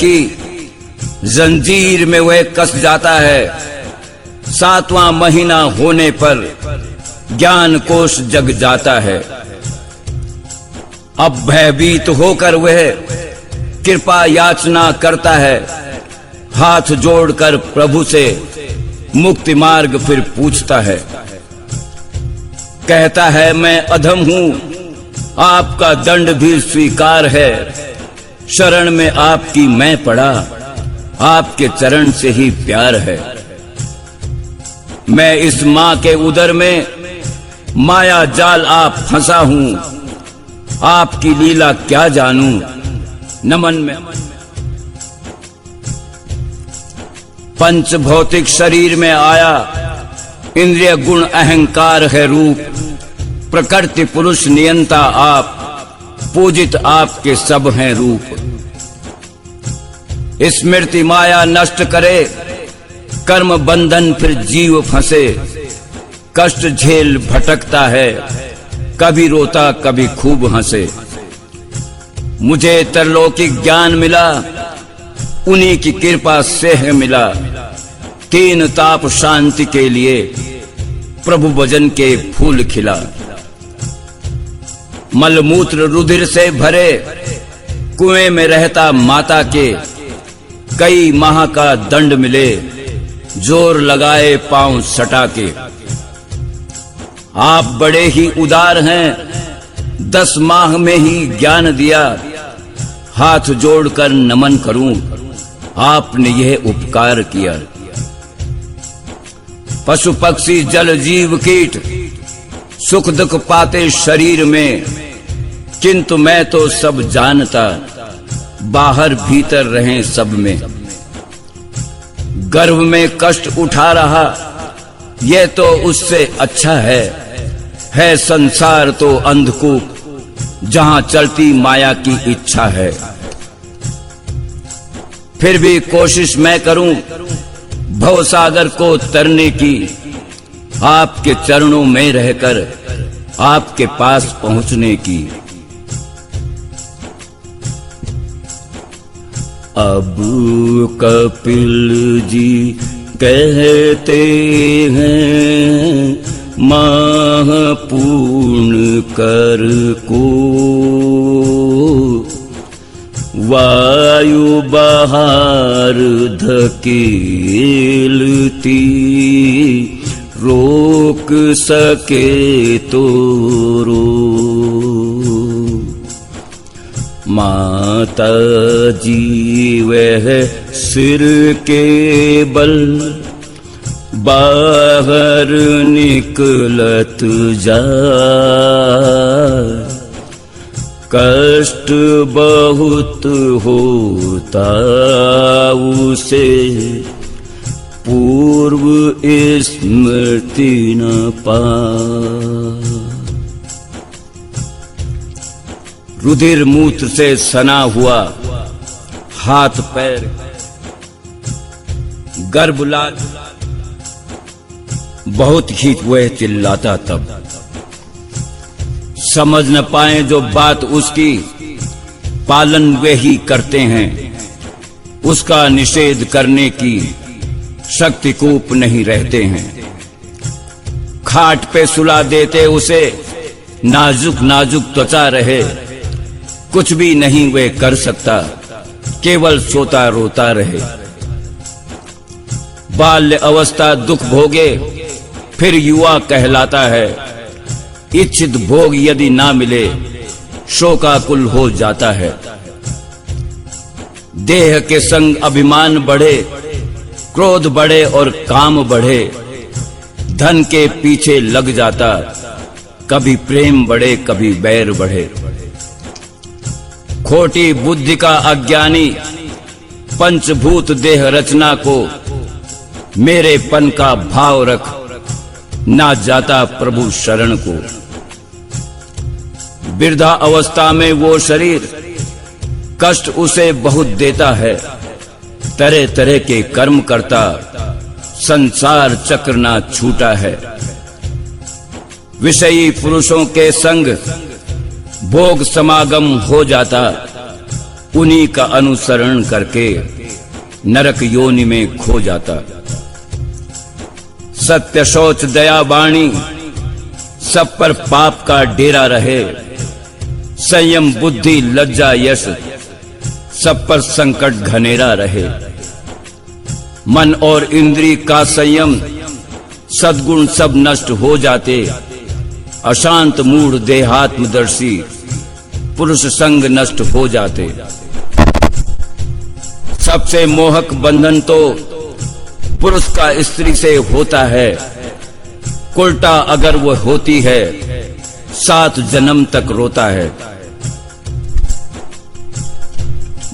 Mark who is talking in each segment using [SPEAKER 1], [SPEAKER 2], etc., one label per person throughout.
[SPEAKER 1] की जंजीर में वह कस जाता है। 7वां महीना होने पर ज्ञान कोश जग जाता है। अब भयभीत होकर वह कृपा याचना करता है। हाथ जोड़कर प्रभु से मुक्ति मार्ग फिर पूछता है। कहता है मैं अधम हूं, आपका दंड भी स्वीकार है। शरण में आपकी मैं पड़ा, आपके चरण से ही प्यार है। मैं इस मां के उदर में माया जाल आप फंसा हूं, आपकी लीला क्या जानूं। नमन में पंच भौतिक शरीर में आया, इंद्रिय गुण अहंकार है रूप। प्रकृति पुरुष नियंता आप, पूजित आपके सब हैं रूप। स्मृति माया नष्ट करे, कर्म बंधन फिर जीव फंसे। कष्ट झेल भटकता है, कभी रोता कभी खूब हंसे। मुझे तरलौकिक ज्ञान मिला, उन्हीं की कृपा से है मिला। 3 ताप शांति के लिए प्रभु भजन के फूल खिला। मलमूत्र रुधिर से भरे कुएं में रहता माता के, कई माह का दंड मिले, जोर लगाए पांव सटा के। आप बड़े ही उदार हैं, 10 माह में ही ज्ञान दिया। हाथ जोड़कर नमन करूं, आपने यह उपकार किया। पशु पक्षी जल जीव कीट सुख दुख पाते शरीर में, किंतु मैं तो सब जानता, बाहर भीतर रहें सब में। गर्भ में कष्ट उठा रहा, यह तो उससे अच्छा है संसार तो अंधकूप, जहां चलती माया की इच्छा है। फिर भी कोशिश मैं करूं भवसागर को तरने की, आपके चरणों में रहकर आपके पास पहुंचने की। अब कपिल जी कहते हैं, माह पूर्ण कर को वायु बहार धकेलती, रोक सके तो रो। माता जी वह सिर के बल बाहर निकलत जाए। कष्ट बहुत होता उसे, पूर्व स्मृति न पाए। रुधिर मूत्र से सना हुआ हाथ पैर, गर्भलाल बहुत ही वह चिल्लाता। तब समझ न पाए जो बात उसकी, पालन वे ही करते हैं। उसका निषेध करने की शक्ति कूप नहीं रहते हैं। खाट पे सुला देते उसे, नाजुक नाजुक त्वचा रहे। कुछ भी नहीं वे कर सकता, केवल सोता रोता रहे। बाल्य अवस्था दुख भोगे, फिर युवा कहलाता है। इच्छित भोग यदि ना मिले, शोकाकुल हो जाता है। देह के संग अभिमान बढ़े, क्रोध बढ़े और काम बढ़े। धन के पीछे लग जाता, कभी प्रेम बढ़े कभी बैर बढ़े। खोटी बुद्धि का अज्ञानी पंचभूत देह रचना को मेरेपन का भाव रख, ना जाता प्रभु शरण को। वृद्धा अवस्था में वो शरीर कष्ट उसे बहुत देता है। तरह तरह के कर्म करता, संसार चक्र ना छूटा है। विषयी पुरुषों के संग भोग समागम हो जाता, उन्हीं का अनुसरण करके नरक योनि में खो जाता। सत्य शौच दया वाणी सब पर पाप का डेरा रहे, संयम बुद्धि लज्जा यश सब पर संकट घनेरा रहे। मन और इंद्री का संयम सद्गुण सब नष्ट हो जाते, अशांत मूढ़ देहात्मदर्शी पुरुष संग नष्ट हो जाते। सबसे मोहक बंधन तो पुरुष का स्त्री से होता है, उल्टा अगर वो होती है 7 जन्म तक रोता है।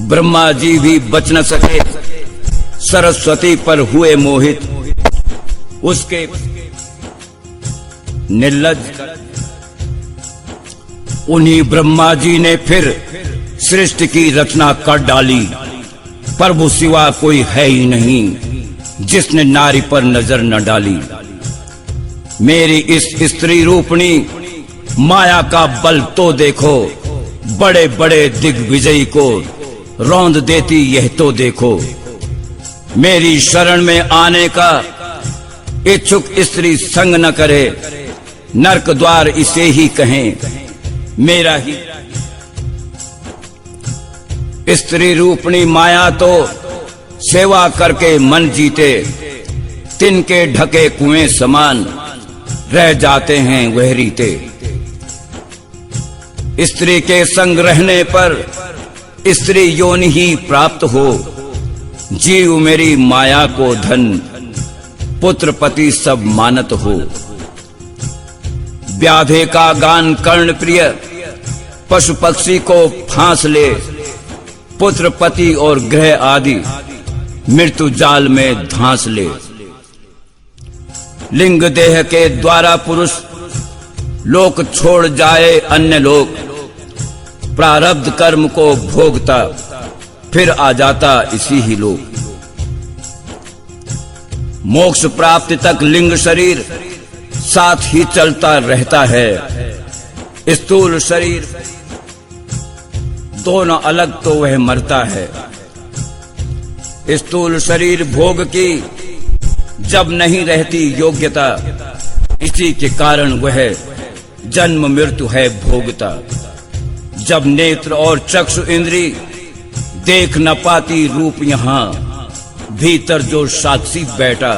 [SPEAKER 1] ब्रह्मा जी भी बच न सके, सरस्वती पर हुए मोहित, उसके निर्लज। उन्हीं ब्रह्मा जी ने फिर सृष्टि की रचना कर डाली। प्रभु सिवा कोई है ही नहीं जिसने नारी पर नजर न डाली। मेरी इस स्त्री रूपणी माया का बल तो देखो, बड़े बड़े दिग्विजयी को रौंद देती यह तो देखो। मेरी शरण में आने का इच्छुक स्त्री संग न करे, नरक द्वार इसे ही कहें मेरा ही। स्त्री रूपणी माया तो सेवा करके मन जीते, तिनके ढके कुएं समान रह जाते हैं वह रीते। स्त्री के संग रहने पर स्त्री योनि ही प्राप्त हो, जीव मेरी माया को धन पुत्र पति सब मानत हो। व्याधे का गान कर्ण प्रिय पशु पक्षी को फांस ले, पुत्र पति और ग्रह आदि मृत्यु जाल में धांस ले। लिंग देह के द्वारा पुरुष लोक छोड़ जाए अन्य लोक, प्रारब्ध कर्म को भोगता फिर आ जाता इसी ही लोक। मोक्ष प्राप्ति तक लिंग शरीर साथ ही चलता रहता है, स्थूल शरीर दोनों अलग तो वह मरता है। स्थूल शरीर भोग की जब नहीं रहती योग्यता, इसी के कारण वह जन्म मृत्यु है भोगता। जब नेत्र और चक्षु इंद्री देख न पाती रूप यहाँ, भीतर जो साक्षी बैठा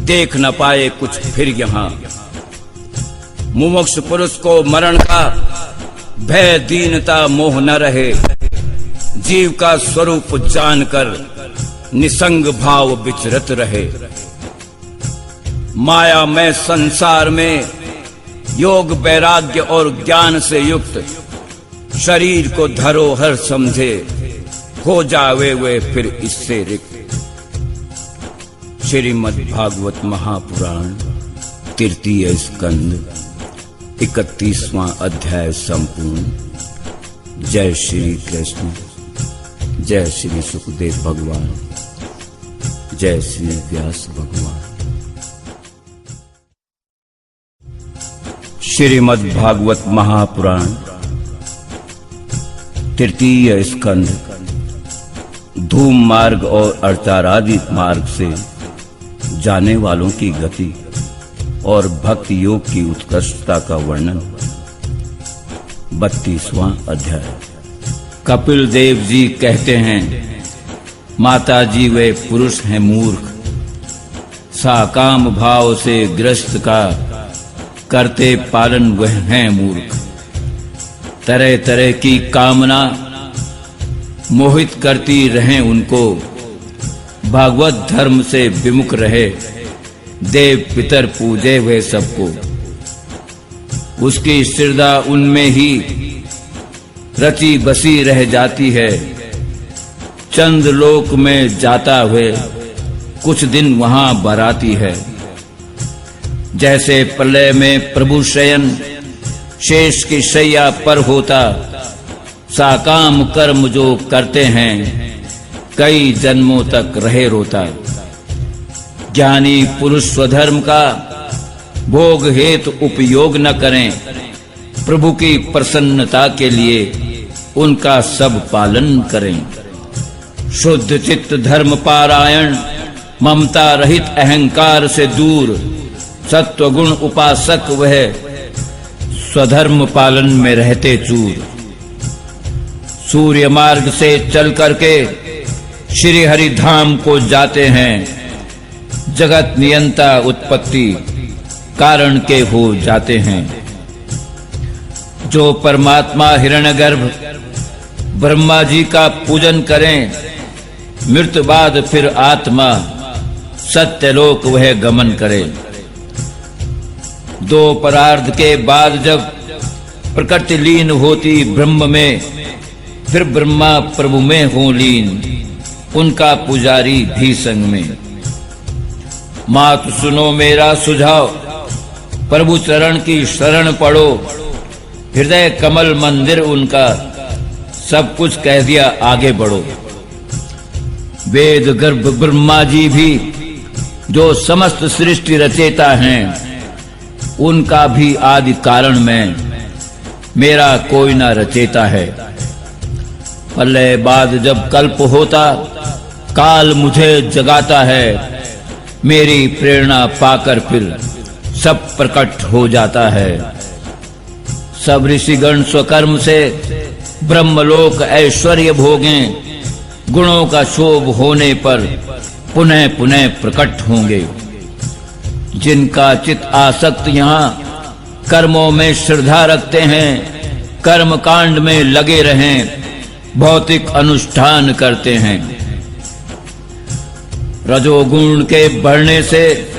[SPEAKER 1] देख न पाए कुछ फिर यहाँ। मुमुक्ष पुरुष को मरण का भय दीनता मोह न रहे, जीव का स्वरूप जानकर निसंग भाव विचरत रहे। माया में संसार में योग वैराग्य और ज्ञान से युक्त शरीर को धरोहर समझे, हो जावे वे फिर इससे रिक्त। श्रीमद् भागवत महापुराण तृतीय स्कंद 31वां अध्याय संपूर्ण। जय श्री कृष्ण, जय श्री सुखदेव भगवान, जय श्री व्यास भगवान। श्रीमद् भागवत महापुराण तृतीय स्कंद धूम मार्ग और अर्चारादि मार्ग से जाने वालों की गति और भक्ति योग की उत्कृष्टता का वर्णन। 32वां अध्याय। कपिल देव जी कहते हैं, माता जी वे पुरुष हैं मूर्ख, साकाम भाव से ग्रस्त का करते पालन वह हैं मूर्ख। तरह तरह की कामना मोहित करती रहें उनको, भागवत धर्म से विमुख रहे, देव पितर पूजे वे सबको। उसकी श्रद्धा उनमें ही रची बसी रह जाती है, चंद लोक में जाता हुए कुछ दिन वहां बराती है। जैसे प्रलय में प्रभु शयन शेष की शैया पर होता, साकाम कर्म जो करते हैं कई जन्मों तक रहे रोता। ज्ञानी पुरुष स्वधर्म का भोग हेतु उपयोग न करें, प्रभु की प्रसन्नता के लिए उनका सब पालन करें। शुद्ध चित्त धर्म पारायण, ममता रहित अहंकार से दूर, सत्व गुण उपासक वह स्वधर्म पालन में रहते चूर। सूर्य मार्ग से चल करके श्री हरि धाम को जाते हैं, जगत नियंता उत्पत्ति कारण के हो जाते हैं। जो परमात्मा हिरण्यगर्भ ब्रह्मा जी का पूजन करें, मृत्यु बाद फिर आत्मा सत्यलोक वह गमन करे। दो परार्ध के बाद जब प्रकृति लीन होती ब्रह्म में, फिर ब्रह्मा प्रभु में हो लीन, उनका पुजारी भी संग में। मात सुनो मेरा सुझाव, प्रभु चरण की शरण पड़ो, हृदय कमल मंदिर उनका, सब कुछ कह दिया आगे बढ़ो। वेद गर्भ ब्रह्मा जी भी जो समस्त सृष्टि रचेता हैं, उनका भी आदि कारण में मेरा कोई ना रचेता है। प्रलय बाद जब कल्प होता, काल मुझे जगाता है, मेरी प्रेरणा पाकर फिर सब प्रकट हो जाता है। सब ऋषिगण स्वकर्म से ब्रह्मलोक ऐश्वर्य भोगें, गुणों का शोभ होने पर पुनः पुनः प्रकट होंगे। जिनका चित्त आसक्त यहाँ कर्मों में श्रद्धा रखते हैं, कर्म कांड में लगे रहें, भौतिक अनुष्ठान करते हैं। रजोगुण के बढ़ने से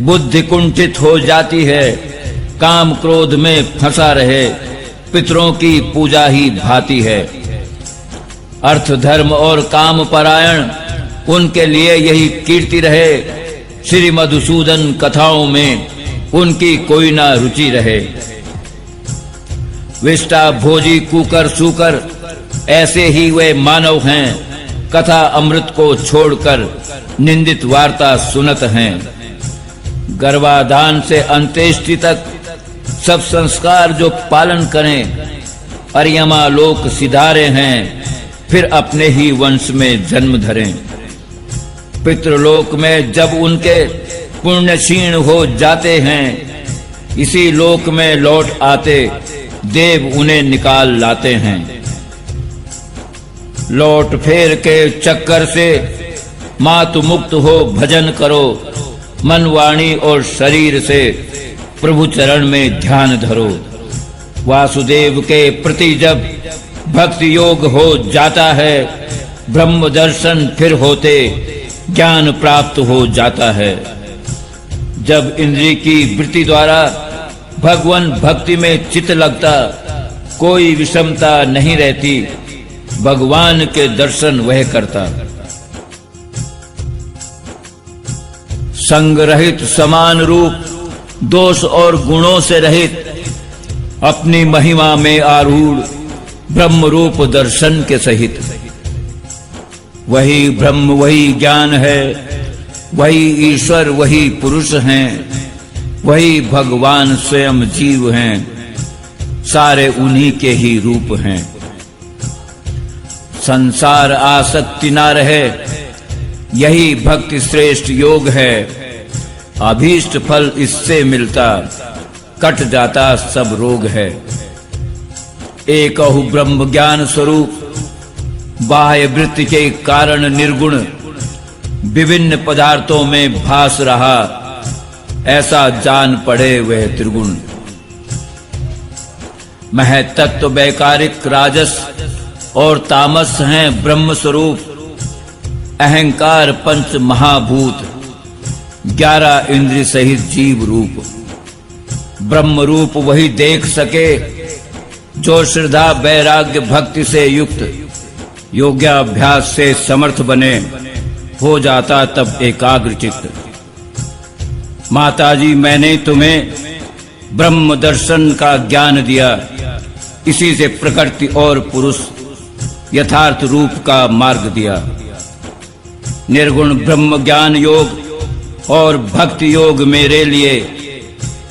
[SPEAKER 1] बुद्धि कुंठित हो जाती है, काम क्रोध में फंसा रहे, पितरों की पूजा ही भाती है। अर्थ धर्म और काम परायण उनके लिए यही कीर्ति रहे, श्री मधुसूदन कथाओं में उनकी कोई ना रुचि रहे। विष्टा भोजी कुकर सूकर ऐसे ही वे मानव हैं, कथा अमृत को छोड़कर निंदित वार्ता सुनत हैं। गर्भाधान से अंत्येष्टि तक सब संस्कार जो पालन करें, अर्यमा लोक सिधारे हैं, फिर अपने ही वंश में जन्म धरें। पितृलोक में जब उनके पुण्य क्षीण हो जाते हैं, इसी लोक में लौट आते देव उन्हें निकाल लाते हैं। लौट फेर के चक्कर से मातु मुक्त हो भजन करो, मन वाणी और शरीर से प्रभु चरण में ध्यान धरो। वासुदेव के प्रति जब भक्ति योग हो जाता है, ब्रह्म दर्शन फिर होते ज्ञान प्राप्त हो जाता है। जब इंद्रिय की वृत्ति द्वारा भगवान भक्ति में चित्त लगता, कोई विषमता नहीं रहती, भगवान के दर्शन वह करता। संग रहित समान रूप, दोष और गुणों से रहित, अपनी महिमा में आरूढ़, ब्रह्म रूप दर्शन के सहित। वही ब्रह्म वही ज्ञान है, वही ईश्वर वही पुरुष हैं, वही भगवान स्वयं जीव हैं, सारे उन्हीं के ही रूप हैं। संसार आसक्ति ना रहे, यही भक्ति श्रेष्ठ योग है। अभीष्ट फल इससे मिलता, कट जाता सब रोग है। एकहु ब्रह्म ज्ञान स्वरूप, बाह्य वृत्ति के कारण निर्गुण, विभिन्न पदार्थों में भास रहा, ऐसा जान पड़े वह त्रिगुण। महतत्व वैकारिक राजस और तामस हैं ब्रह्म स्वरूप, अहंकार पंच महाभूत, 11 इंद्रिय सहित जीव रूप। ब्रह्म रूप वही देख सके, जो श्रद्धा वैराग्य भक्ति से युक्त, योग्याभ्यास से समर्थ बने, हो जाता तब एकाग्र चित्त। माताजी मैंने तुम्हें ब्रह्म दर्शन का ज्ञान दिया, इसी से प्रकृति और पुरुष यथार्थ रूप का मार्ग दिया। निर्गुण ब्रह्म ज्ञान योग और भक्ति योग मेरे लिए,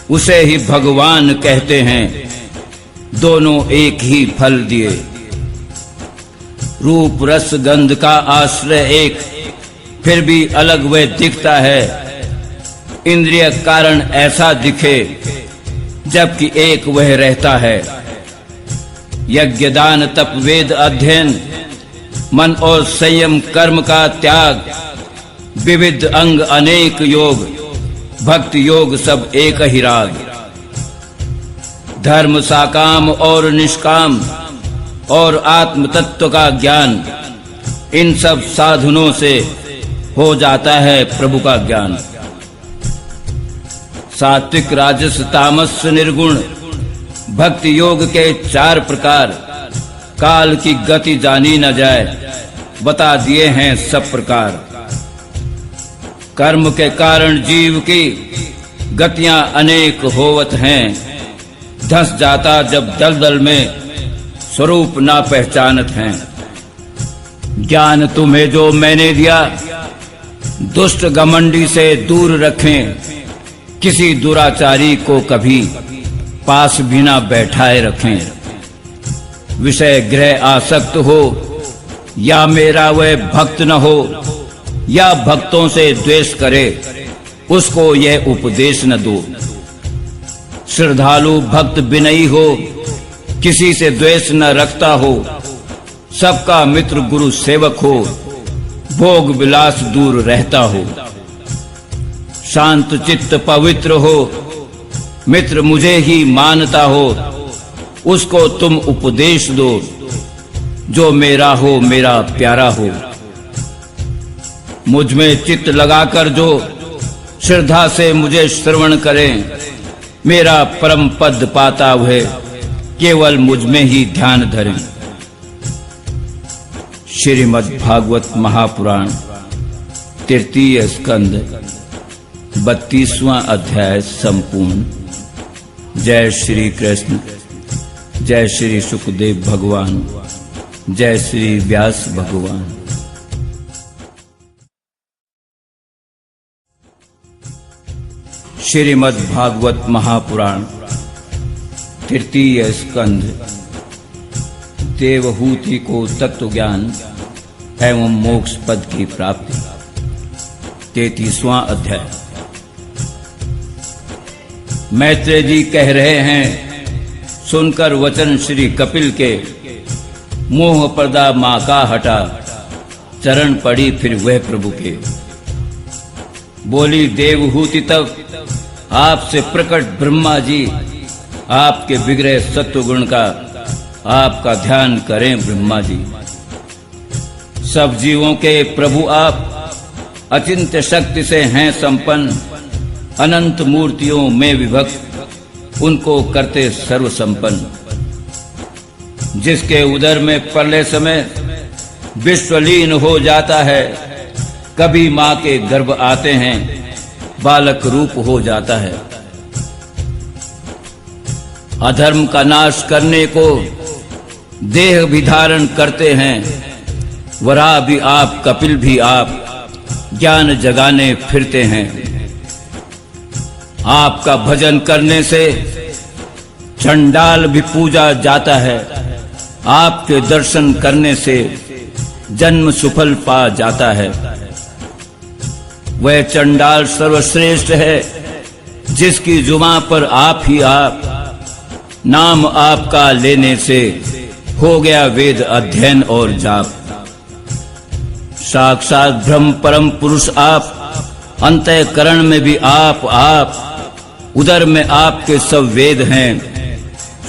[SPEAKER 1] उसे ही भगवान कहते हैं, दोनों एक ही फल दिए। रूप रस गंध का आश्रय एक, फिर भी अलग वह दिखता है। इंद्रिय कारण ऐसा दिखे, जबकि एक वह रहता है। यज्ञ दान तप वेद अध्ययन, मन और संयम कर्म का त्याग, विविध अंग अनेक योग, भक्ति योग सब एक ही राग। धर्म साकाम और निष्काम और आत्म तत्व का ज्ञान, इन सब साधनों से हो जाता है प्रभु का ज्ञान। सात्विक राजस तामस निर्गुण, भक्ति योग के 4 प्रकार, काल की गति जानी न जाए, बता दिए हैं सब प्रकार। कर्म के कारण जीव की गतियां अनेक होवत हैं, धंस जाता जब दलदल में स्वरूप ना पहचानत हैं। ज्ञान तुम्हें जो मैंने दिया, दुष्ट घमंडी से दूर रखें, किसी दुराचारी को कभी पास भी ना बैठाए रखें। विषय ग्रह आसक्त हो या मेरा वह भक्त न हो, या भक्तों से द्वेष करे, उसको यह उपदेश न दो। श्रद्धालु भक्त विनयी हो, किसी से द्वेष न रखता हो, सबका मित्र गुरु सेवक हो, भोग विलास दूर रहता हो। शांत चित्त पवित्र हो, मित्र मुझे ही मानता हो, उसको तुम उपदेश दो, जो मेरा हो मेरा प्यारा हो। मुझ में चित्त लगाकर जो श्रद्धा से मुझे श्रवण करें, मेरा परम पद पाता हुए केवल मुझ में ही ध्यान धरें। श्रीमद् भागवत महापुराण, तृतीय स्कंद, 32वां अध्याय संपूर्ण। जय श्री कृष्ण, जय श्री सुखदेव भगवान, जय श्री व्यास भगवान। श्रीमद् भागवत महापुराण, तृतीय स्कंध, देवहूति को तत्व ज्ञान एवं मोक्ष पद की प्राप्ति, 33वां अध्याय। मैत्रेय जी कह रहे हैं, सुनकर वचन श्री कपिल के, मोह पर्दा मां का हटा, चरण पड़ी फिर वह प्रभु के। बोली देवहूति तब आपसे प्रकट ब्रह्मा जी, आपके विग्रह सत्व गुण का आपका ध्यान करें ब्रह्मा जी। सब जीवों के प्रभु आप, अचिंत्य शक्ति से हैं संपन्न, अनंत मूर्तियों में विभक्त, उनको करते सर्व संपन्न। जिसके उदर में प्रलय समय विश्वलीन हो जाता है, कभी मां के गर्भ आते हैं, बालक रूप हो जाता है। अधर्म का नाश करने को देह भी धारण करते हैं, वराह भी आप कपिल भी आप, ज्ञान जगाने फिरते हैं। आपका भजन करने से चंडाल भी पूजा जाता है, आपके दर्शन करने से जन्म सुफल पा जाता है। वह चंडाल सर्वश्रेष्ठ है, जिसकी जुबां पर आप ही आप, नाम आपका लेने से हो गया वेद अध्ययन और जाप। साक्षात ब्रह्म परम पुरुष आप, अंतःकरण में भी आप, उदर में आपके सब वेद हैं,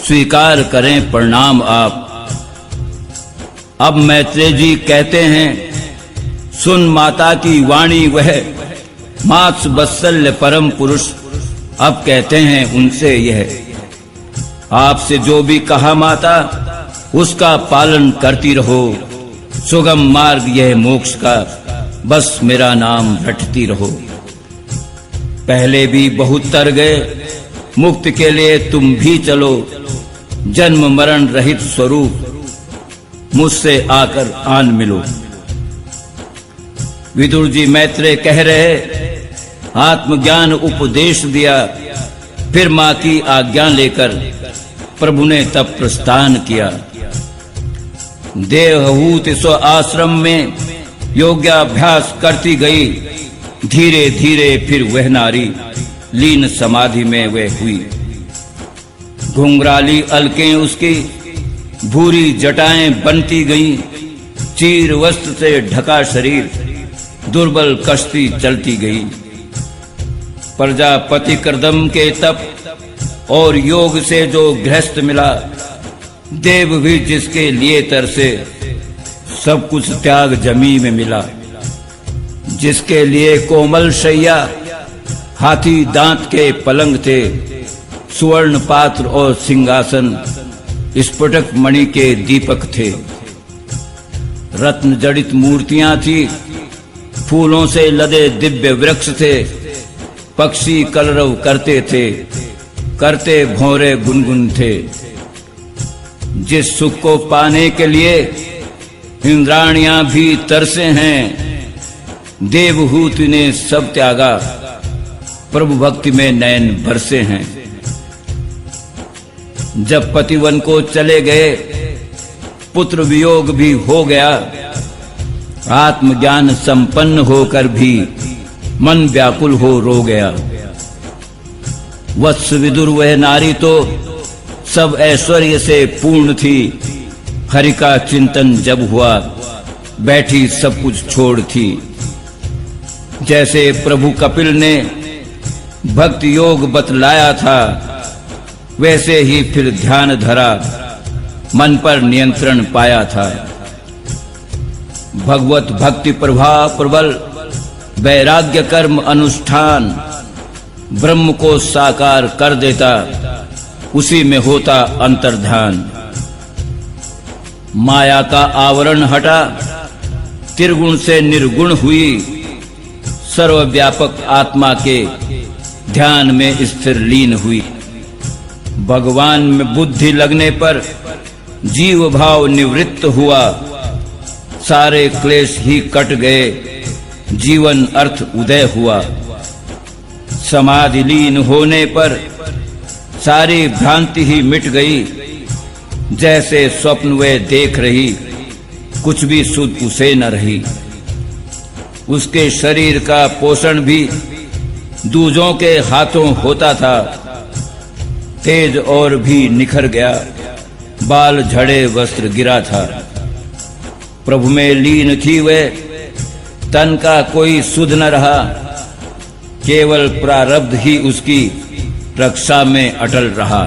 [SPEAKER 1] स्वीकार करें प्रणाम आप। अब मैत्रेय जी कहते हैं, सुन माता की वाणी वह, मात्स वत्सल्य परम पुरुष, अब कहते हैं उनसे यह। आपसे जो भी कहा माता, उसका पालन करती रहो, सुगम मार्ग यह मोक्ष का, बस मेरा नाम रटती रहो। पहले भी बहुत तर गए, मुक्त के लिए तुम भी चलो, जन्म मरण रहित स्वरूप मुझसे आकर आन मिलो। विदुर जी मैत्रेय कह रहे, आत्मज्ञान उपदेश दिया, फिर मां की आज्ञा लेकर प्रभु ने तब प्रस्थान किया। देहहूति स्व आश्रम में योगाभ्यास करती गई। धीरे धीरे फिर वह नारी लीन समाधि में वह हुई। घुंघराली अलकें उसकी भूरी जटाएं बनती गईं। चीर वस्त्र से ढका शरीर दुर्बल कश्ती चलती गई। प्रजापति करदम के तप और योग से जो गृहस्थ मिला, देव भी जिसके लिए तरसे, सब कुछ त्याग जमी में मिला। जिसके लिए कोमल शैया हाथी दांत के पलंग थे, सुवर्ण पात्र और सिंहासन स्फटिक मणि के दीपक थे। रत्न जड़ित मूर्तियां थी, फूलों से लदे दिव्य वृक्ष थे। पक्षी कलरव करते थे, करते भौरे गुनगुन थे। जिस सुख को पाने के लिए इंद्राणियां भी तरसे हैं, देवहूति ने सब त्यागा, प्रभु भक्ति में नयन बरसे हैं। जब पतिवन को चले गए, पुत्र वियोग भी हो गया। आत्मज्ञान संपन्न होकर भी मन व्याकुल हो रो गया। वत्स विदुर वह नारी तो सब ऐश्वर्य से पूर्ण थी। हरि का चिंतन जब हुआ, बैठी सब कुछ छोड़ थी। जैसे प्रभु कपिल ने भक्ति योग बतलाया था, वैसे ही फिर ध्यान धरा, मन पर नियंत्रण पाया था। भगवत भक्ति प्रभाव प्रबल, वैराग्य कर्म अनुष्ठान ब्रह्म को साकार कर देता, उसी में होता अंतर्ध्यान। माया का आवरण हटा, त्रिगुण से निर्गुण हुई। सर्वव्यापक आत्मा के ध्यान में स्थिर लीन हुई। भगवान में बुद्धि लगने पर जीव भाव निवृत्त हुआ। सारे क्लेश ही कट गए, जीवन अर्थ उदय हुआ। समाधि लीन होने पर सारी भ्रांति ही मिट गई। जैसे स्वप्न वे देख रही, कुछ भी सुध उसे न रही। उसके शरीर का पोषण भी दूजों के हाथों होता था। तेज और भी निखर गया, बाल झड़े वस्त्र गिरा था। प्रभु में लीन थी वे, तन का कोई सुध न रहा। केवल प्रारब्ध ही उसकी रक्षा में अटल रहा।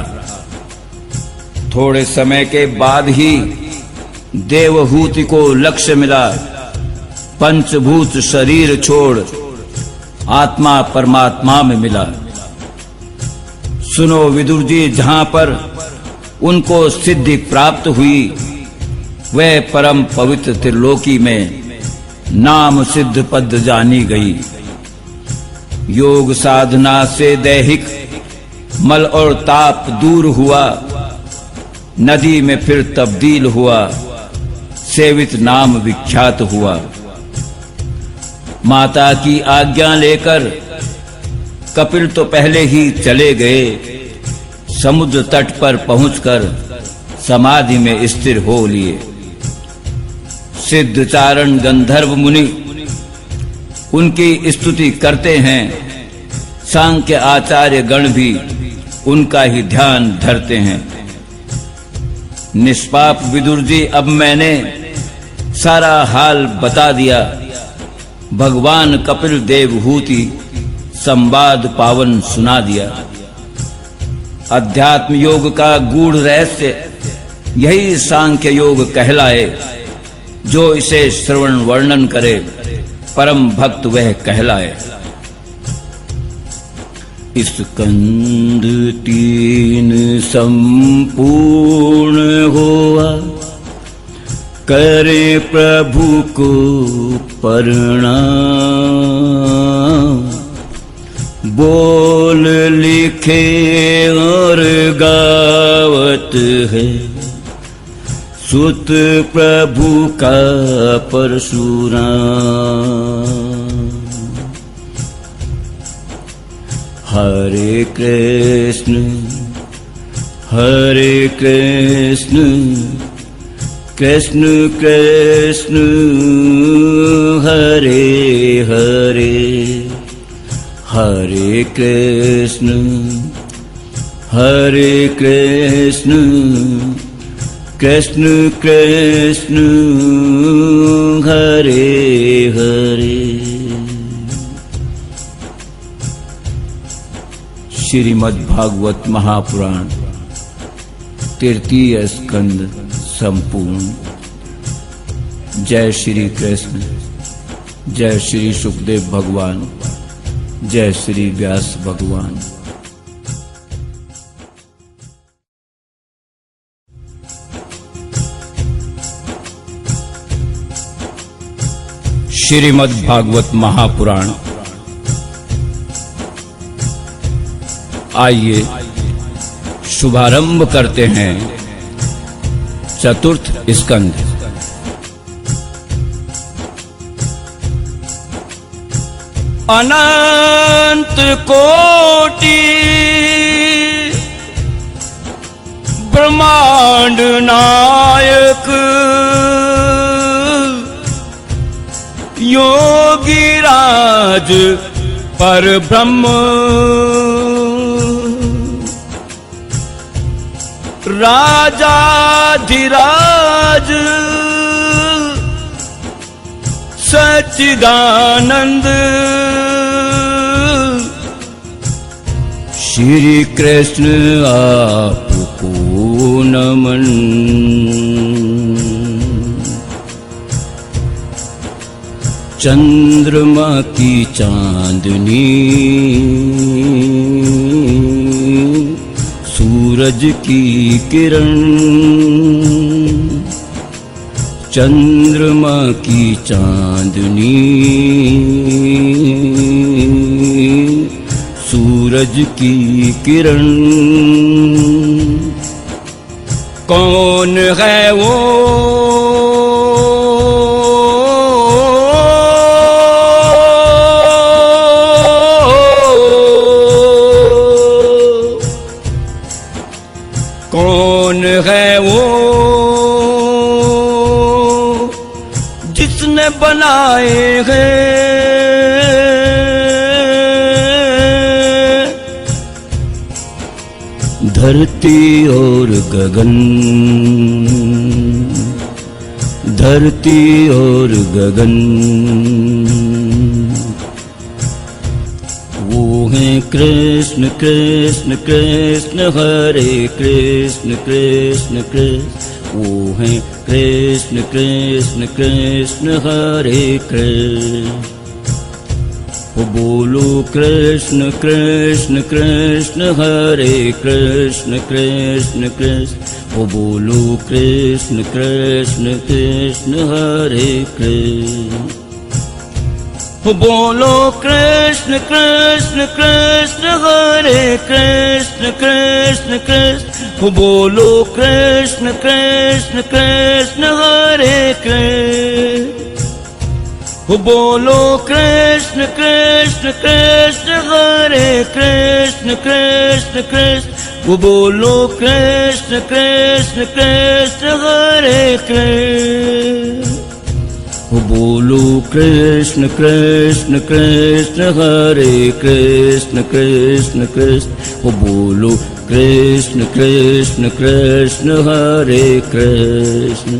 [SPEAKER 1] थोड़े समय के बाद ही देवहूति को लक्ष्य मिला। पंचभूत शरीर छोड़ आत्मा परमात्मा में मिला। सुनो विदुर जी, जहां पर उनको सिद्धि प्राप्त हुई, वह परम पवित्र त्रिलोकी में नाम सिद्ध पद जानी गई। योग साधना से दैहिक मल और ताप दूर हुआ। नदी में फिर तब्दील हुआ, सेवित नाम विख्यात हुआ। माता की आज्ञा लेकर कपिल तो पहले ही चले गए। समुद्र तट पर पहुंचकर समाधि में स्थिर हो लिए। सिद्धचारण गंधर्व मुनि उनकी स्तुति करते हैं। सांख्य आचार्य गण भी उनका ही ध्यान धरते हैं। निष्पाप विदुर जी, अब मैंने सारा हाल बता दिया। भगवान कपिल देवहूति संवाद पावन सुना दिया। अध्यात्म योग का गूढ़ रहस्य यही सांख्य योग कहलाए। जो इसे श्रवण वर्णन करे, परम भक्त वह कहलाए। स्कंद 3 संपूर्ण हुआ, करे प्रभु को प्रणाम। बोल लिखे और गावत है, सुत प्रभु का परशुराम। हरे कृष्ण कृष्ण कृष्ण हरे हरे, हरे कृष्ण कृष्ण कृष्ण हरे हरे। श्रीमद् भागवत महापुराण तृतीय स्कंद संपूर्ण। जय श्री कृष्ण, जय श्री सुखदेव भगवान, जय श्री व्यास भगवान। श्रीमद् भागवत महापुराण। आइए शुभारंभ करते हैं चतुर्थ स्कंद। अनंत कोटि ब्रह्मांड नायक योगीराज परब्रह्म राजाधिराज सच्चिदानंद श्री कृष्ण आपको नमन। चंद्रमा की चांदनी सूरज की किरण, चंद्रमा की चांदनी सूरज की किरण। कौन है वो कौन है वो जिसने बनाए हैं धरती और गगन, धरती और गगन। वो हैं कृष्ण कृष्ण कृष्ण हरे कृष्ण कृष्ण कृष्ण। वो हैं कृष्ण कृष्ण कृष्ण हरे कृष्ण। वो बोलो कृष्ण कृष्ण कृष्ण हरे कृष्ण कृष्ण कृष्ण। वो बोलो कृष्ण कृष्ण कृष्ण हरे कृष्ण। वो बोलो कृष्ण कृष्ण कृष्ण हरे कृष्ण कृष्ण कृष्ण। वो बोलो कृष्ण कृष्ण कृष्ण हरे कृष्ण। वो बोलो कृष्ण कृष्ण कृष्ण हरे कृष्ण कृष्ण कृष्ण। वो बोलो कृष्ण कृष्ण कृष्ण हरे कृष्ण। वो बोलो कृष्ण कृष्ण कृष्ण हरे कृष्ण कृष्ण कृष्ण। वो बोलो कृष्ण कृष्ण कृष्ण हरे कृष्ण।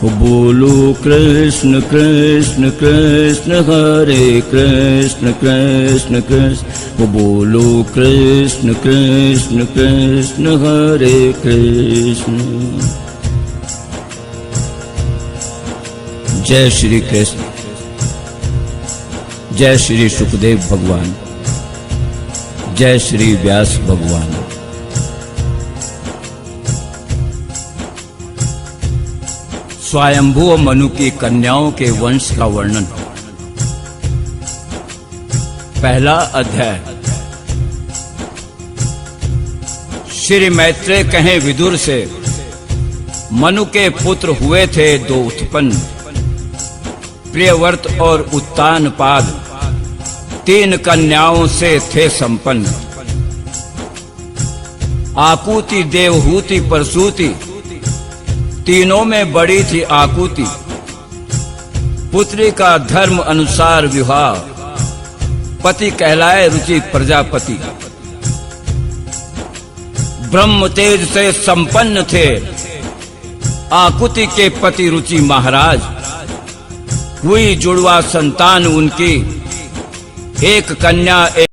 [SPEAKER 1] वो बोलो कृष्ण कृष्ण कृष्ण हरे कृष्ण कृष्ण कृष्ण। वो बोलो कृष्ण कृष्ण कृष्ण हरे कृष्ण। जय श्री कृष्ण, जय श्री सुखदेव भगवान, जय श्री व्यास भगवान। स्वयंभू मनु की कन्याओं के वंश का वर्णन। पहला अध्याय। श्री मैत्रेय कहें विदुर से, मनु के पुत्र हुए थे दो उत्पन्न, प्रियव्रत और उत्तानपाद, तीन कन्याओं से थे संपन्न। आपूति देवहूति प्रसूति, तीनों में बड़ी थी आकुति, पुत्री का धर्म अनुसार विवाह, पति कहलाए रुचि प्रजापति। ब्रह्म तेज से संपन्न थे आकुति के पति रुचि महाराज। हुई जुड़वा संतान उनकी, एक कन्या